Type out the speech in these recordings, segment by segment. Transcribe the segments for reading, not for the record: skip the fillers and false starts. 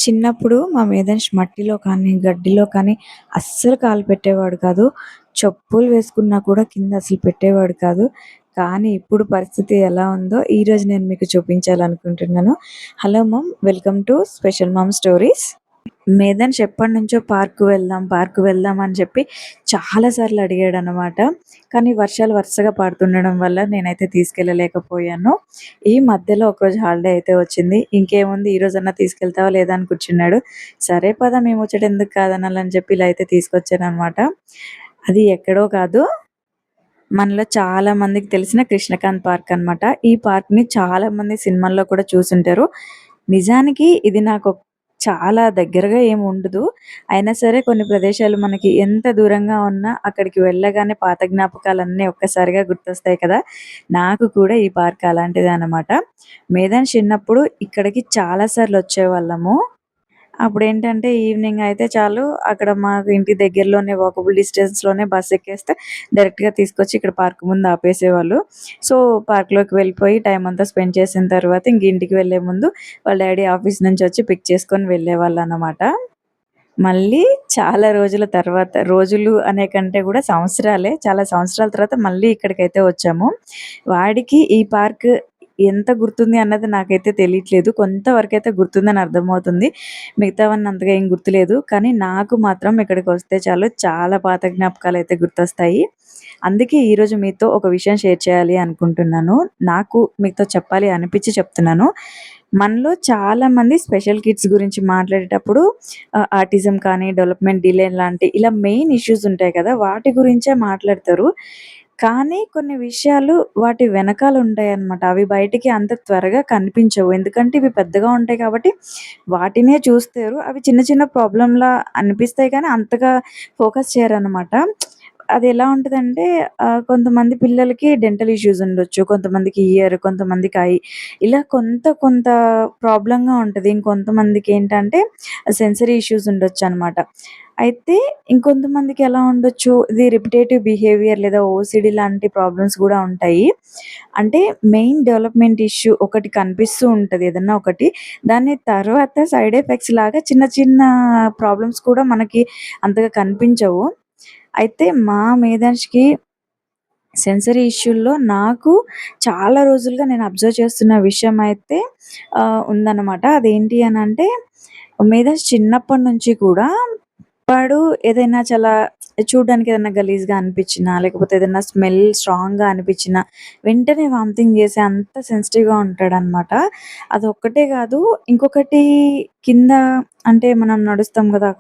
చిన్నప్పుడు మా మీదన మట్టిలో కానీ, గడ్డిలో కానీ అస్సలు కాలు పెట్టేవాడు కాదు. చెప్పులు వేసుకున్నా కూడా కింద అసలు పెట్టేవాడు కాదు. కానీ ఇప్పుడు పరిస్థితి ఎలా ఉందో ఈరోజు నేను మీకు చూపించాలనుకుంటున్నాను. Hello mom! Welcome to special mom stories. మేదన్స్ ఎప్పటినుంచో పార్క్‌కు వెళ్దాం అని చెప్పి చాలా సార్లు అడిగాడనమాట. కానీ వర్షాలు వరుసగా పడుతుండడం వల్ల నేనైతే తీసుకెళ్ళలేకపోయాను. ఈ మధ్యలో ఒకరోజు హాలిడే అయితే వచ్చింది. ఇంకేముంది ఈరోజన్నా తీసుకెళ్తావా లేదా అని కూర్చున్నాడు. సరే పద మీ ముచ్చట ఎందుకు కాదనాలని చెప్పి ఇలా అయితే తీసుకొచ్చాననమాట. అది ఎక్కడో కాదు, మనలో చాలా మందికి తెలిసిన కృష్ణకాంత్ పార్క్ అనమాట. ఈ పార్క్‌ని చాలా మంది సినిమాల్లో కూడా చూసుంటారు. నిజానికి ఇది నాకు చాలా దగ్గరగా ఏమి ఉండదు. అయినా సరే కొన్ని ప్రదేశాలు మనకి ఎంత దూరంగా ఉన్నా అక్కడికి వెళ్ళగానే పాత జ్ఞాపకాలన్నీ ఒక్కసారిగా గుర్తొస్తాయి కదా! నాకు కూడా ఈ పార్క్ అలాంటిదే అనమాట. మేదాన్ చిన్నప్పుడు ఇక్కడికి చాలా సార్లు వచ్చేవాళ్ళము. అప్పుడేంటంటే ఈవినింగ్ అయితే చాలు, అక్కడ మాకు ఇంటి దగ్గరలోనే వాకబుల్ డిస్టెన్స్‌లోనే బస్ ఎక్కేస్తే డైరెక్ట్‌గా తీసుకొచ్చి ఇక్కడ పార్క్ ముందు ఆపేసేవాళ్ళు. సో, పార్క్‌లోకి వెళ్ళిపోయి టైం అంతా స్పెండ్ చేసిన తర్వాత ఇంక ఇంటికి వెళ్ళే ముందు వాళ్ళ డ్యాడీ ఆఫీస్ నుంచి వచ్చి పిక్ చేసుకొని వెళ్ళేవాళ్ళనమాట. మళ్ళీ చాలా రోజుల తర్వాత, రోజులు అనే కంటే కూడా సంవత్సరాలే, చాలా సంవత్సరాల తర్వాత మళ్ళీ ఇక్కడికైతే వచ్చాము. వాడికి ఈ పార్క్ ఎంత గుర్తుంది అన్నది నాకైతే తెలియట్లేదు. కొంతవరకైతే గుర్తుందని అర్థమవుతుంది. మిగతావన్నీ అంతగా ఏం గుర్తులేదు. కానీ నాకు మాత్రం ఇక్కడికొస్తే చాలు చాలా పాత జ్ఞాపకాలైతే గుర్తొస్తాయి. అందుకే ఈరోజు మీతో ఒక విషయం షేర్ చేయాలి అనుకుంటున్నాను. నాకు మీతో చెప్పాలి అనిపించి చెప్తున్నాను. మనలో చాలామంది స్పెషల్ కిడ్స్ గురించి మాట్లాడేటప్పుడు ఆటిజం కానీ, డెవలప్‌మెంట్ డిలే లాంటి ఇలా మెయిన్ ఇష్యూస్ ఉంటాయి కదా! వాటి గురించే మాట్లాడతారు. కానీ కొన్ని విషయాలు వాటి వెనకాల ఉంటాయన్నమాట. అవి బయటికి అంత త్వరగా కనిపించవు. ఎందుకంటే ఇవి పెద్దగా ఉంటాయి కాబట్టి వాటినే చూస్తారు. అవి చిన్న చిన్న ప్రాబ్లమ్‌లా అనిపిస్తాయి కానీ అంతగా ఫోకస్ చేయరన్నమాట. అదెలా ఉంటదంటే కొంతమంది పిల్లలకి డెంటల్ ఇష్యూస్ ఉండొచ్చు. కొంతమందికి ఇయర్, కొంతమందికి ఐ, ఇలా కొంత కొంత ప్రాబ్లమ్‌గా ఉంటది. ఇంకొంతమందికేంటంటే సెన్సరీ ఇష్యూస్ ఉండొచ్చనమాట. అయితే ఇంకొంతమందికి ఎలా ఉండొచ్చు, ఇది రిపిటేటివ్ బిహేవియర్ లేదా ఓసీడీ లాంటి ప్రాబ్లమ్స్ గూడా ఉంటాయి. అంటే మెయిన్ డెవలప్‌మెంట్ ఇష్యూ ఒకటి కనిపిస్తూ ఉంటది ఏదన్నా ఒకటి. దాని తర్వాత సైడ్ ఎఫెక్ట్స్ లాగా చిన్న చిన్న ప్రాబ్లమ్స్ కూడా మనకి అంతగా కనిపించవు. అయితే మా మేధాంష్‌కి సెన్సరీ ఇష్యూల్లో నాకు చాలా రోజులుగా నేను అబ్జర్వ్ చేస్తున్న విషయం అయితే ఉందన్నమాట. అదేంటి అనంటే, మేధాంష్ చిన్నప్పటి నుంచి కూడా వాడు ఏదైనా చాలా చూడ్డానికి ఏదన్నా గలీజ్‌గా అనిపించినా, లేకపోతే ఏదన్నా స్మెల్ స్ట్రాంగ్‌గా అనిపించినా, వెంటనే వామిటింగ్ చేసే అంత సెన్సిటివ్‌గా ఉంటాడనమాట. అదొక్కటే కాదు, ఇంకొకటి కింద అంటే మనం నడుస్తాం గదా!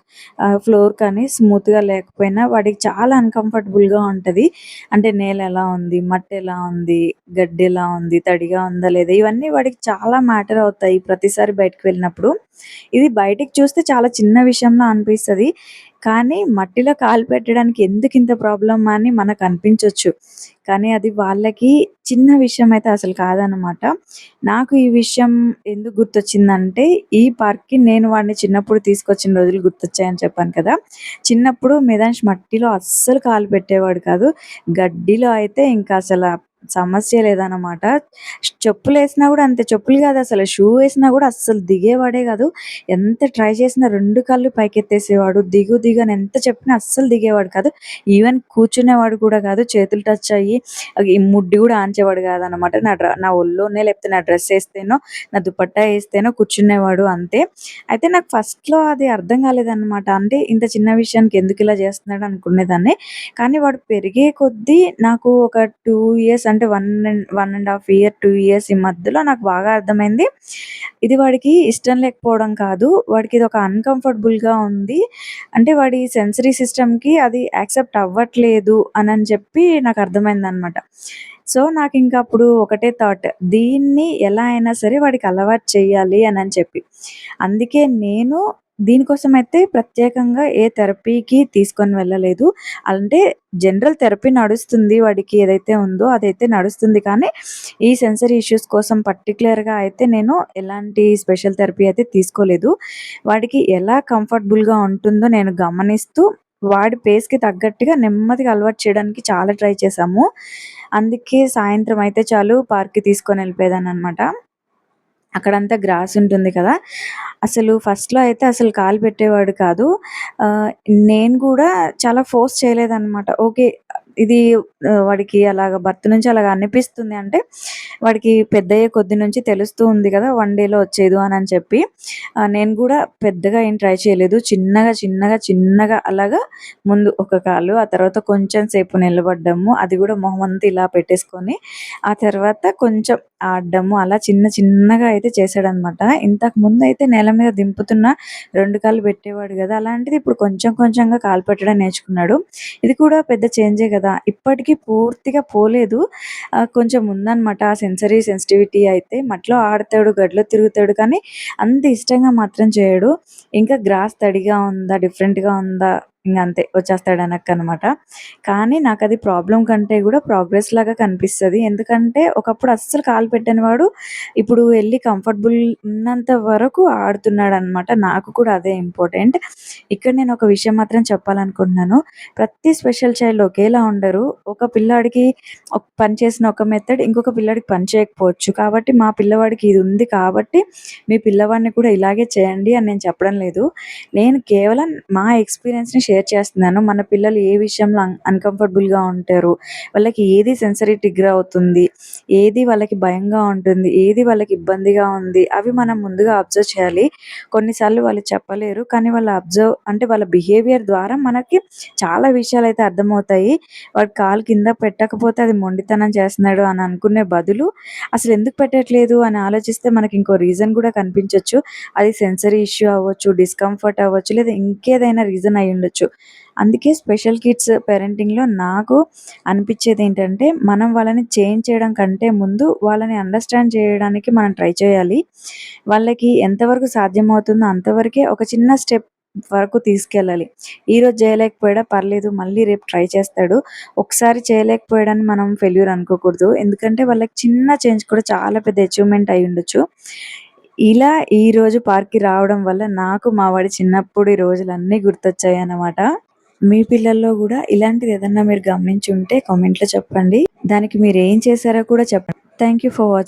ఫ్లోర్ కానీ స్మూత్‌గా లేకపోయినా వాడికి చాలా అన్‌కంఫర్టబుల్‌గా ఉంటది. అంటే నేల ఎలా ఉంది? మట్టి ఎలా ఉంది? గడ్డి ఎలా ఉంది? తడిగా ఉందా లేదా? ఇవన్నీ వాడికి చాలా మ్యాటర్ అవుతాయి ప్రతిసారి బయటకి వెళ్ళినప్పుడు. ఇది బయటికి చూస్తే చాలా చిన్న విషయంలా అనిపిస్తది. కానీ మట్టిలో కాలు పెట్టడానికి ఎందుకింత ప్రాబ్లమ్ అని మనకనిపించొచ్చు. కానీ అది వాళ్ళకి చిన్న విషయం అయితే అసలు కాదనమాట. నాకు ఈ విషయం ఎందుకు గుర్తొచ్చిందంటే, ఈ పార్క్‌కి నేను వాడిని చిన్నప్పుడు తీసుకొచ్చిన రోజులు గుర్తొచ్చాయని చెప్పాను కదా! చిన్నప్పుడు మేధాంష్ మట్టిలో అస్సలు కాలు పెట్టేవాడు కాదు. గడ్డిలో అయితే ఇంకా అసల సమస్య లేదనమాట. చెప్పులేసినా గూడా అంతే. చెప్పులు గాదసలు, షూ ఏసినా గూడా అస్సలు దిగేవాడే గాదు. ఎంత ట్రై చేసినా 2 కాళ్ళు పైకెత్తేసేవాడు. దిగు దిగు అని ఎంత చెప్పినా అస్సలు దిగేవాడు కాదు. ఈవెన్ కూర్చునేవాడు కూడా కాదు. చేతులు టచ్ అయ్యి ఈ ముడ్డి గూడా ఆనిచేవాడు కాదనమాట. నా ఒళ్ళోనే లేకపోతే నా డ్రెస్ ఏస్తేనో, నా దుపట్టా ఏస్తేనో కూర్చునేవాడు అంతే. అయితే నాకు ఫస్ట్‌లో అది అర్థం కాలేదనమాట. అంటే ఇంత చిన్న విషయానికి ఎందుకిలా చేస్తున్నాడు అనుకునేదాన్ని. కానీ వాడు పెరిగే కొద్దీ నాకు ఒక 2 ఇయర్స్ అంటే 1 ½ ఇయర్, 2 ఇయర్స్ ఈ మధ్యలో నాకు బాగా అర్థమైంది. ఇది వాడికి ఇష్టం లేకపోవడం కాదు. వాడికి ఇదొక అన్‌కంఫర్టబుల్‌గా ఉంది. అంటే వాడి సెన్సరీ సిస్టమ్‌కి అది యాక్సెప్ట్ అవ్వట్లేదు అనని చెప్పి నాకు అర్థమైందనమాట. సో, నాకింక అప్పుడు ఒకటే థాట్. దీన్ని ఎలా అయినా సరే వాడికి అలవాటు చేయాలి అనని చెప్పి. అందుకే నేను దీనికోసమైతే ప్రత్యేకంగా ఏ థెరపీకి తీసుకొని వెళ్ళలేదు. అంటే జనరల్ థెరపీ నడుస్తుంది. వాడికి ఏదైతే ఉందో అదైతే నడుస్తుంది. కానీ ఈ సెన్సరీ ఇష్యూస్ కోసం పర్టిక్యులర్‌గా అయితే నేను ఎలాంటి స్పెషల్ థెరపీ అయితే తీసుకోలేదు. వాడికి ఎలా కంఫర్టబుల్‌గా ఉంటుందో నేను గమనిస్తూ వాడి పేస్‌కి తగ్గట్టుగా నెమ్మదిగా అలవాటు చేయడానికి చాలా ట్రై చేశాము. అందుకే సాయంత్రం అయితే చాలు పార్క్‌కి తీసుకొని వెళ్ళిపోయేదాన్ననమాట. అక్కడంతా గ్రాస్ ఉంటుంది కదా! అసలు ఫస్ట్‌లో అయితే అసలు కాలు పెట్టేవాడు కాదు. ఆహ్, నేను గూడా చాలా ఫోర్స్ చేయలేదనమాట. ఓకే. ఇది వాడికి అలాగా బర్త్ నుంచి అలాగా అనిపిస్తుంది అంటే, వాడికి పెద్దయ్యే కొద్ది నుంచి తెలుస్తూ ఉంది గదా! 1 డేలో వచ్చేదు అనని చెప్పి, నేను గూడా పెద్దగా ఏం ట్రై చేయలేదు. చిన్నగా అలాగా ముందు ఒక కాలు, ఆ తర్వాత కొంచెం సేపు నిలబడ్డము. అది గూడా మొహమంతా ఇలా పెట్టేసుకొని, ఆ తర్వాత కొంచెం ఆడడము అలా చిన్నగా అయితే చేశాడనమాట. ఇంతకు ముందయితే నేల మీద దింపుతున్న 2 కాళ్ళు పెట్టేవాడు గదా! అలాంటిది ఇప్పుడు కొంచెంగా కాలు పెట్టడం నేర్చుకున్నాడు. ఇది కూడా పెద్ద చేంజే గదా! ఇప్పటికి పూర్తిగా పోలేదు. కొంచెం ఉందనమాట ఆ సెన్సిటివిటీ అయితే. మట్లో ఆడతాడు, గడ్డిలో తిరుగుతాడు కానీ అంత ఇష్టంగా మాత్రం చేయడు. ఇంకా గ్రాస్ తడిగా ఉందా, డిఫరెంట్‌గా ఉందా ఇంగంతే వచ్చేస్తాడు ఎనక్కనమాట. కానీ నాకది ప్రాబ్లమ్ కంటే గూడా ప్రోగ్రెస్ లాగా కనిపిస్తది. ఎందుకంటే ఒకప్పుడు అస్సలు కాలు పెట్టని వాడు ఇప్పుడు ఎళ్లి కంఫర్టబుల్ ఉన్నంత వరకు ఆడుతున్నాడనమాట. నాకు కూడా అదే ఇంపార్టెంట్. ఇక్కడ నేను ఒక విషయం మాత్రం చెప్పాలనుకుంటున్నాను. ప్రతి స్పెషల్ చైల్డ్ ఒకేలా ఉండరు. ఒక పిల్లాడికి పని చేసిన ఒక మెథడ్ ఇంకొక పిల్లాడికి పని చేయకపోవచ్చు. కాబట్టి మా పిల్లవాడికి ఇది ఉంది కాబట్టి మీ పిల్లవాడిని కూడా ఇలాగే చేయండి అని నేను చెప్పడం లేదు. నేను కేవలం మా ఎక్స్‌పీరియన్స్‌ని షేర్ చేస్తున్నాను. మన పిల్లలు ఏ విషయంలో అన్‌కంఫర్టబుల్‌గా ఉంటారు. వాళ్ళకి ఏది సెన్సరీ ట్రిగ్గర్ అవుతుంది. ఏది వాళ్ళకి భయంగా ఉంటుంది. ఏది వాళ్ళకి ఇబ్బందిగా ఉంది. అవి మనం ముందుగా అబ్జర్వ్ చేయాలి. కొన్నిసార్లు వాళ్ళు చెప్పలేరు. కానీ వాళ్ళ అంటే వాళ్ళ బిహేవియర్ ద్వారా మనకి చాలా విషయాలైతే అర్థమవుతాయి. వాడు కాలు కింద పెట్టకపోతే అది మొండితనం చేస్తున్నాడు అని అనుకునే బదులు అసలెందుకు పెట్టట్లేదు అని ఆలోచిస్తే మనకి ఇంకో రీజన్ గూడా కనిపించొచ్చు. అది సెన్సరీ ఇష్యూ అవ్వచ్చు, డిస్కంఫర్ట్ అవ్వచ్చు, లేదా ఇంకేదైనా రీజన్ అయ్యుండొచ్చు. అందుకే స్పెషల్ కిడ్స్ పేరెంటింగ్‌లో నాకు అనిపిచ్చేదేంటంటే, మనం వాళ్ళని చేంజ్ చేయడం కంటే ముందు వాళ్ళని అండర్‌స్టాండ్ చేయడానికి మనం ట్రై చేయాలి. వాళ్ళకి ఎంతవరకు సాధ్యమవుతుందో అంతవరకే ఒక చిన్న స్టెప్ వరకు తీసుకెళ్ళాలి. ఈరోజు చేయలేకపోయాడా పర్లేదు మళ్ళీ రేపు ట్రై చేస్తాడు. ఒకసారి చేయలేకపోయాడని మనం ఫెయిల్యూర్ అనుకోకూడదు. ఎందుకంటే వాళ్ళకి చిన్న చేంజ్ కూడా చాలా పెద్ద అచీవ్‌మెంట్ అయ్యుండొచ్చు. ఇలా ఈరోజు పార్క్‌కి రావడం వల్ల నాకు మా వాడి చిన్నప్పుడి రోజులన్నీ గుర్తొచ్చాయన్నమాట. మీ పిల్లల్లో గూడా ఇలాంటిదేదన్నా మీరు గమనించుంటే కామెంట్‌లో చెప్పండి. దానికి మీరేం చేశారో కూడా చెప్పండి. Thank you for watching.